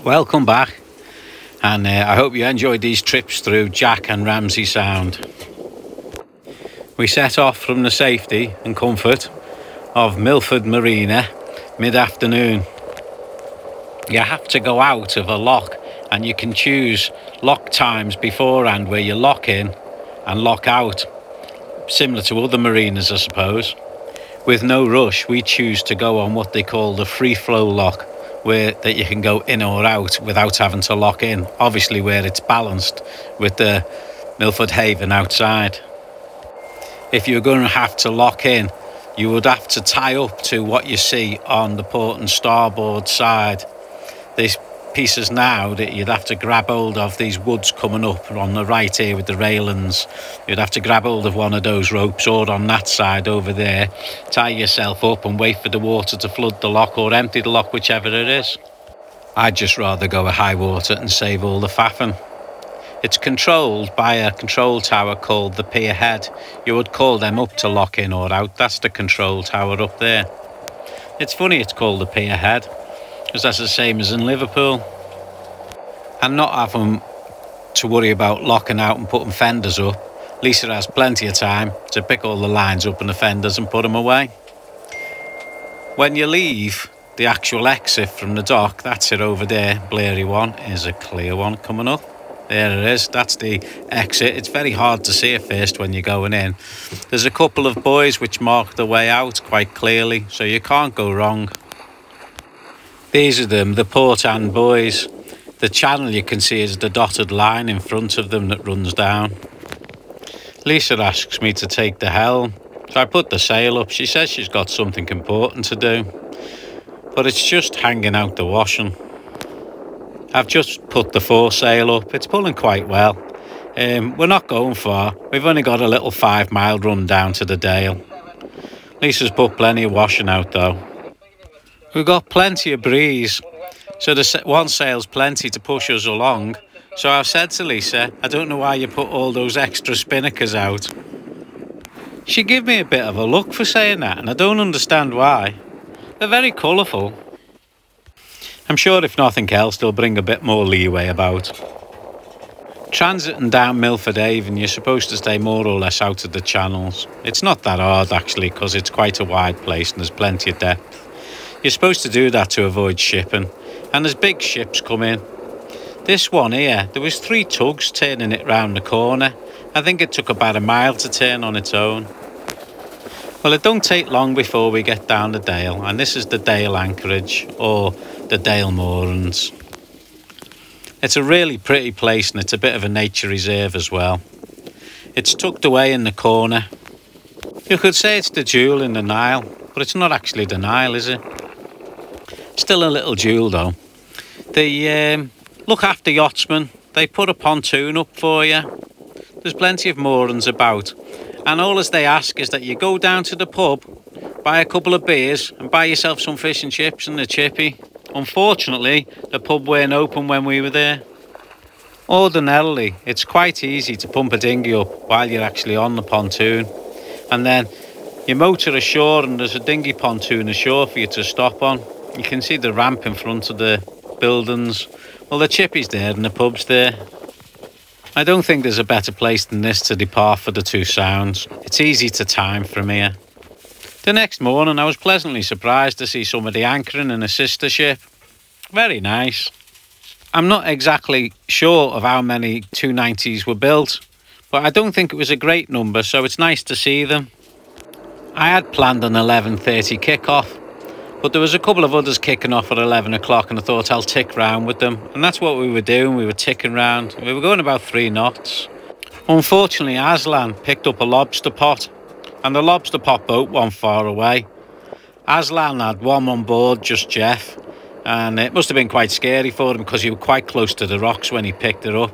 Welcome back, and I hope you enjoyed these trips through Jack and Ramsey Sound. We set off from the safety and comfort of MILFORD Marina mid-afternoon. You have to go out of a lock, and you can choose lock times beforehand where you lock in and lock out, similar to other marinas I suppose. With no rush, we choose to go on what they call the free flow lock, where that you can go in or out without having to lock in, obviously where it's balanced with the Milford Haven outside. If you're going to have to lock in, you would have to tie up to what you see on the port and starboard side. These pieces now that you'd have to grab hold of, these woods coming up on the right here with the railings, you'd have to grab hold of one of those ropes, or on that side over there, tie yourself up and wait for the water to flood the lock or empty the lock, whichever it is. I'd just rather go a high water and save all the faffing. It's controlled by a control tower called the pier head. You would call them up to lock in or out. That's the control tower up there. It's funny it's called the pier head, because that's the same as in Liverpool. And not having to worry about locking out and putting fenders up, Lisa has plenty of time to pick all the lines up and the fenders and put them away. When you leave the actual exit from the dock, that's it over there, blurry one, is a clear one coming up. There it is, that's the exit. It's very hard to see at first when you're going in. There's a couple of buoys which mark the way out quite clearly, so you can't go wrong. These are them, the port and buoys. The channel you can see is the dotted line in front of them that runs down. Lisa asks me to take the helm, so I put the sail up. She says she's got something important to do, but it's just hanging out the washing. I've just put the foresail up. It's pulling quite well. We're not going far. We've only got a little 5-mile run down to the Dale. Lisa's put plenty of washing out though. We've got plenty of breeze, so the one sail's plenty to push us along. So I've said to Lisa, I don't know why you put all those extra spinnakers out. She gave me a bit of a look for saying that, and I don't understand why. They're very colourful. I'm sure if nothing else they'll bring a bit more leeway about. Transiting down Milford Haven, you're supposed to stay more or less out of the channels. It's not that hard actually, because it's quite a wide place and there's plenty of depth. You're supposed to do that to avoid shipping, and there's big ships come in. This one here, there was 3 tugs turning it round the corner. I think it took about a mile to turn on its own. Well, it don't take long before we get down the Dale, and this is the Dale Anchorage, or the Dale Moorings. It's a really pretty place, and it's a bit of a nature reserve as well. It's tucked away in the corner. You could say it's the jewel in the Nile, but it's not actually the Nile, is it? Still a little jewel though. They look after yachtsmen. They put a pontoon up for you. There's plenty of moorings about, and all as they ask is that you go down to the pub, buy a couple of beers and buy yourself some fish and chips and a chippy. Unfortunately, the pub weren't open when we were there. Ordinarily, it's quite easy to pump a dinghy up while you're actually on the pontoon, and then you motor ashore and there's a dinghy pontoon ashore for you to stop on. You can see the ramp in front of the buildings. Well, the chippy's there and the pub's there. I don't think there's a better place than this to depart for the 2 sounds. It's easy to time from here. The next morning I was pleasantly surprised to see somebody anchoring in a sister ship. Very nice. I'm not exactly sure of how many 290s were built, but I don't think it was a great number, so it's nice to see them. I had planned an 11:30 kick-off, but there was a couple of others kicking off at 11 o'clock, and I thought I'll tick round with them. And that's what we were doing. We were ticking round. We were going about 3 knots. Unfortunately, ASLAN picked up a lobster pot, and the lobster pot boat wasn't far away. ASLAN had one on board, just Jeff, and it must have been quite scary for him because he was quite close to the rocks when he picked it up.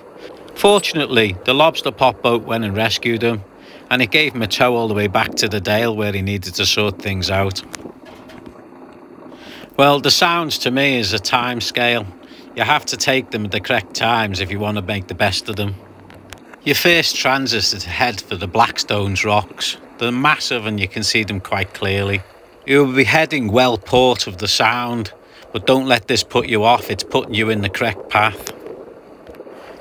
Fortunately, the lobster pot boat went and rescued him, and it gave him a tow all the way back to the Dale where he needed to sort things out. Well, the sounds to me is a time scale. You have to take them at the correct times if you want to make the best of them. Your first transit is to head for the Blackstones rocks. They're massive and you can see them quite clearly. You'll be heading well port of the Sound, but don't let this put you off. It's putting you in the correct path.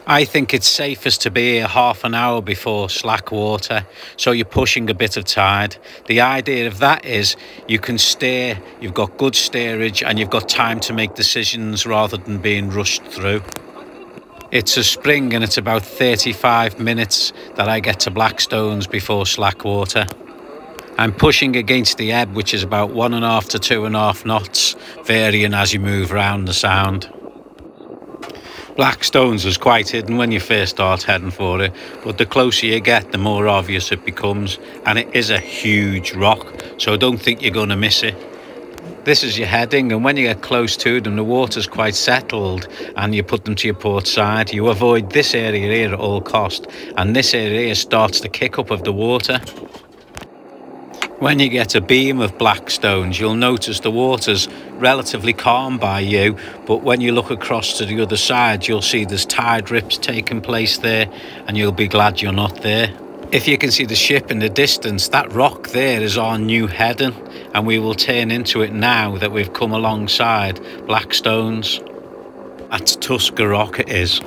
I think it's safest to be here half an hour before slack water, so you're pushing a bit of tide. The idea of that is you can steer, you've got good steerage, and you've got time to make decisions rather than being rushed through. It's a spring and it's about 35 minutes that I get to Blackstones before slack water. I'm pushing against the ebb, which is about 1.5 to 2.5 knots, varying as you move around the sound. Blackstones is quite hidden when you first start heading for it, but the closer you get, the more obvious it becomes, and it is a huge rock, so I don't think you're going to miss it. This is your heading, and when you get close to them, the water's quite settled, and you put them to your port side. You avoid this area here at all cost, and this area here starts the kick up of the water. When you get a beam of Blackstones, you'll notice the water's relatively calm by you, but when you look across to the other side, you'll see there's tide rips taking place there, and you'll be glad you're not there. If you can see the ship in the distance, that rock there is our new heading, and we will turn into it now that we've come alongside Blackstones. That's Tusker Rock it is.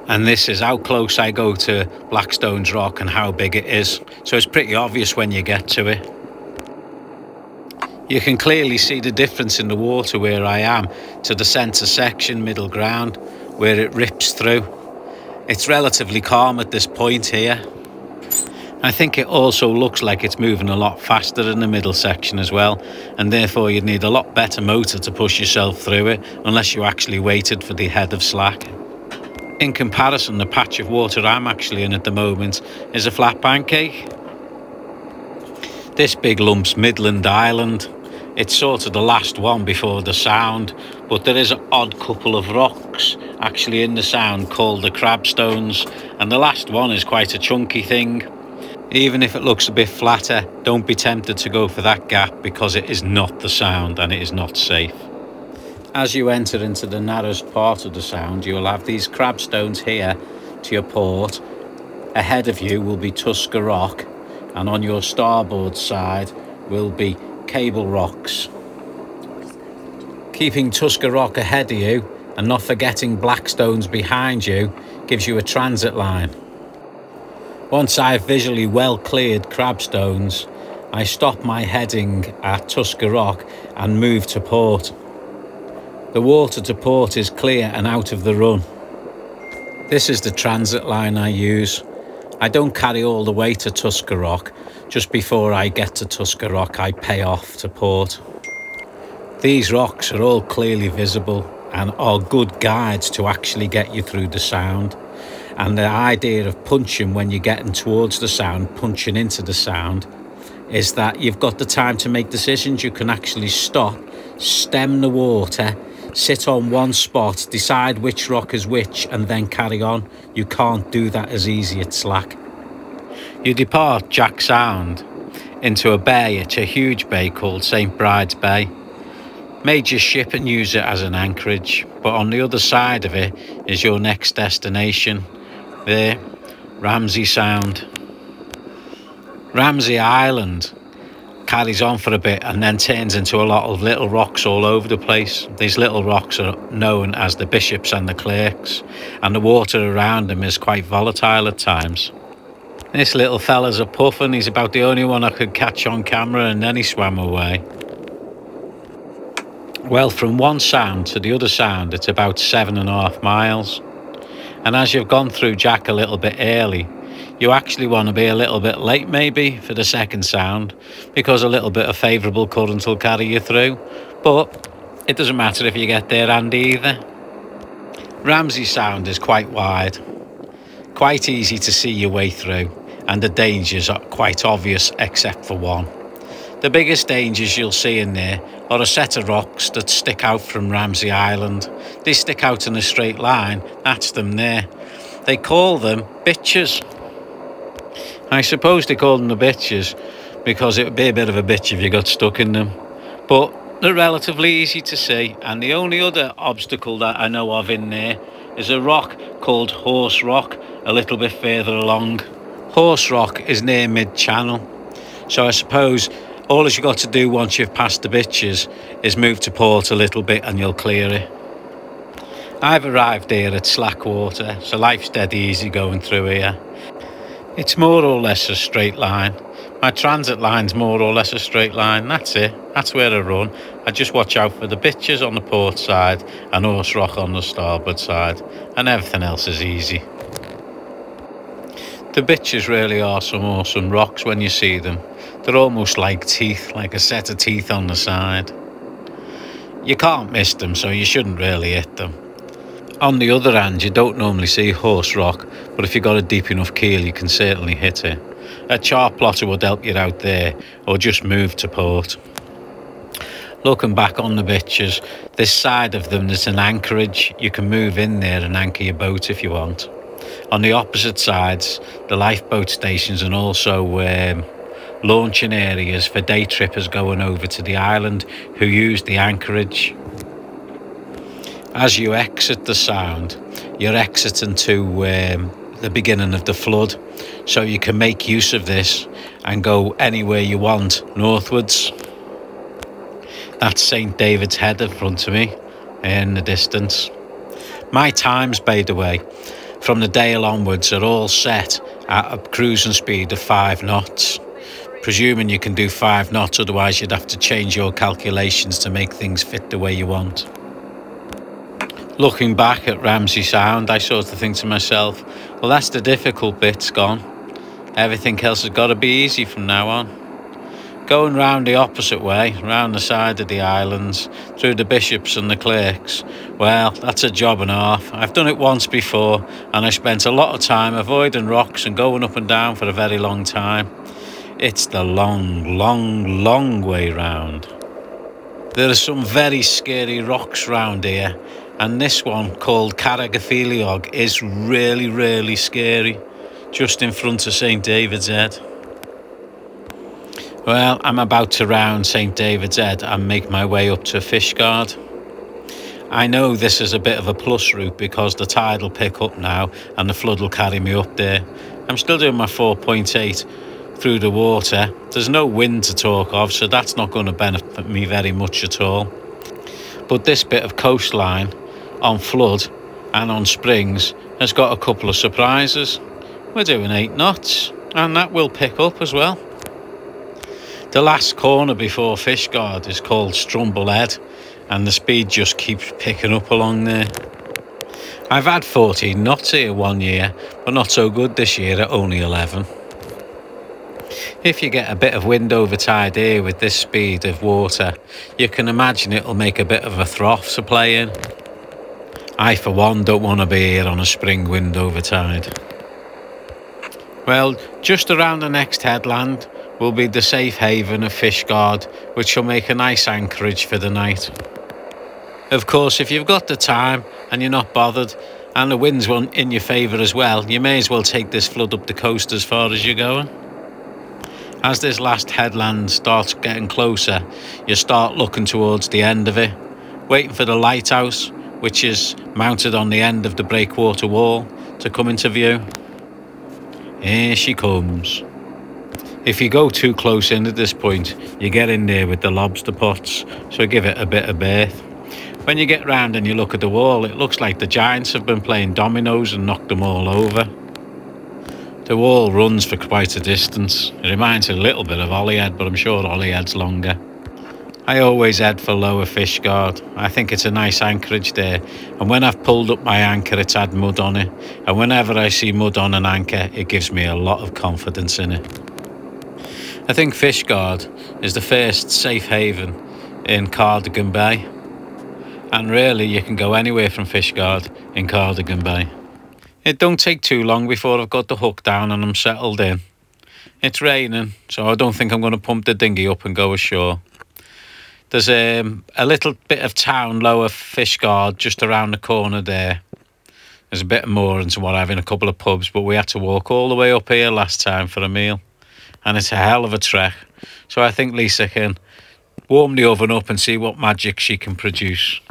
And this is how close I go to Blackstones Rock and how big it is. So it's pretty obvious when you get to it. You can clearly see the difference in the water where I am to the centre section, middle ground, where it rips through. It's relatively calm at this point here. I think it also looks like it's moving a lot faster in the middle section as well, and therefore you'd need a lot better motor to push yourself through it, unless you actually waited for the head of slack. In comparison, the patch of water I'm actually in at the moment is a flat pancake. This big lump's Midland Island. It's sort of the last one before the Sound, but there is an odd couple of rocks actually in the Sound called the Crabstones, and the last one is quite a chunky thing. Even if it looks a bit flatter, don't be tempted to go for that gap, because it is not the Sound and it is not safe. As you enter into the narrowest part of the Sound, you will have these Crabstones here to your port. Ahead of you will be Tusker Rock, and on your starboard side will be Cable Rocks. Keeping Tusker Rock ahead of you and not forgetting Blackstones behind you gives you a transit line. Once I've visually well cleared Crabstones, I stop my heading at Tusker Rock and move to port. The water to port is clear and out of the run. This is the transit line I use. I don't carry all the way to Tusker Rock. Just before I get to Tusker Rock, I pay off to port. These rocks are all clearly visible and are good guides to actually get you through the Sound. And the idea of punching when you're getting towards the Sound, punching into the Sound, is that you've got the time to make decisions. You can actually stop, stem the water, sit on one spot, decide which rock is which, and then carry on. You can't do that as easy at slack. You depart Jack Sound into a bay. It's a huge bay called St. Bride's Bay. Major shipping use it as an anchorage, but on the other side of it is your next destination. There, Ramsey Sound. Ramsey Island carries on for a bit and then turns into a lot of little rocks all over the place. These little rocks are known as the Bishops and the Clerks, and the water around them is quite volatile at times. This little fella's a puffin. He's about the only one I could catch on camera, and then he swam away. Well, from one Sound to the other Sound, it's about 7.5 miles. And as you've gone through Jack a little bit early, you actually want to be a little bit late maybe for the second Sound, because a little bit of favourable current will carry you through. But it doesn't matter if you get there and either. Ramsey Sound is quite wide, quite easy to see your way through, and the dangers are quite obvious except for one. The biggest dangers you'll see in there are a set of rocks that stick out from Ramsey Island. They stick out in a straight line. That's them there. They call them bitches. I suppose they call them the bitches because it would be a bit of a bitch if you got stuck in them. But they're relatively easy to see, and the only other obstacle that I know of in there is a rock called Horse Rock a little bit further along. Horse Rock is near mid-channel, so I suppose All you got to do once you've passed the bitches is move to port a little bit and you'll clear it. I've arrived here at slack water, so life's dead easy going through here. It's more or less a straight line. My transit line's more or less a straight line. That's it. That's where I run. I just watch out for the bitches on the port side and Horse Rock on the starboard side, and everything else is easy. The bitches really are some awesome rocks when you see them. They're almost like teeth, like a set of teeth on the side. You can't miss them, so you shouldn't really hit them. On the other hand, you don't normally see Horse Rock, but if you've got a deep enough keel, you can certainly hit it. A chart plotter would help you out there, or just move to port. Looking back on the bitches, this side of them there's an anchorage. You can move in there and anchor your boat if you want. On the opposite sides, the lifeboat stations and also launching areas for day trippers going over to the island who use the anchorage. As you exit the sound, you're exiting to the beginning of the flood, so you can make use of this and go anywhere you want northwards. That's St. David's Head in front of me in the distance. My times, by the way, from the Dale onwards are all set at a cruising speed of 5 knots. Presuming you can do 5 knots, otherwise you'd have to change your calculations to make things fit the way you want. Looking back at Ramsey Sound, I sort of think to myself, well, that's the difficult bit's gone. Everything else has got to be easy from now on. Going round the opposite way, round the side of the islands, through the Bishops and the Clerks, well, that's a job and a half. I've done it once before, and I spent a lot of time avoiding rocks and going up and down for a very long time. It's the long way round. There are some very scary rocks round here, and this one called Carrigaphiliog is really scary, just in front of St. David's Head. Well, I'm about to round St. David's Head and make my way up to Fishguard. I know this is a bit of a plus route because the tide will pick up now and the flood will carry me up there. I'm still doing my 4.8 through the water. There's no wind to talk of, so that's not going to benefit me very much at all. But this bit of coastline on flood and on springs has got a couple of surprises. We're doing 8 knots and that will pick up as well. The last corner before Fishguard is called Strumble Head, and the speed just keeps picking up along there. I've had 14 knots here one year, but not so good this year at only 11. If you get a bit of wind over tide here with this speed of water, you can imagine it'll make a bit of a froth to play in. I, for one, don't want to be here on a spring wind over tide. Well, just around the next headland will be the safe haven of Fishguard, which will make a nice anchorage for the night. Of course, if you've got the time and you're not bothered and the wind's in your favour as well, you may as well take this flood up the coast as far as you're going. As this last headland starts getting closer, you start looking towards the end of it, waiting for the lighthouse, which is mounted on the end of the breakwater wall, to come into view. Here she comes. If you go too close in at this point, you get in there with the lobster pots, so give it a bit of berth. When you get round and you look at the wall, it looks like the giants have been playing dominoes and knocked them all over. The wall runs for quite a distance. It reminds me a little bit of Holyhead, but I'm sure Holyhead's longer. I always head for Lower Fishguard. I think it's a nice anchorage there, and when I've pulled up my anchor, it's had mud on it, and whenever I see mud on an anchor, it gives me a lot of confidence in it. I think Fishguard is the first safe haven in Cardigan Bay, and really you can go anywhere from Fishguard in Cardigan Bay. It don't take too long before I've got the hook down and I'm settled in. It's raining, so I don't think I'm going to pump the dinghy up and go ashore. There's a little bit of town, Lower Fishguard, just around the corner there. There's a bit of moorings and what have in a couple of pubs, but we had to walk all the way up here last time for a meal. And it's a hell of a trek, so I think Lisa can warm the oven up and see what magic she can produce.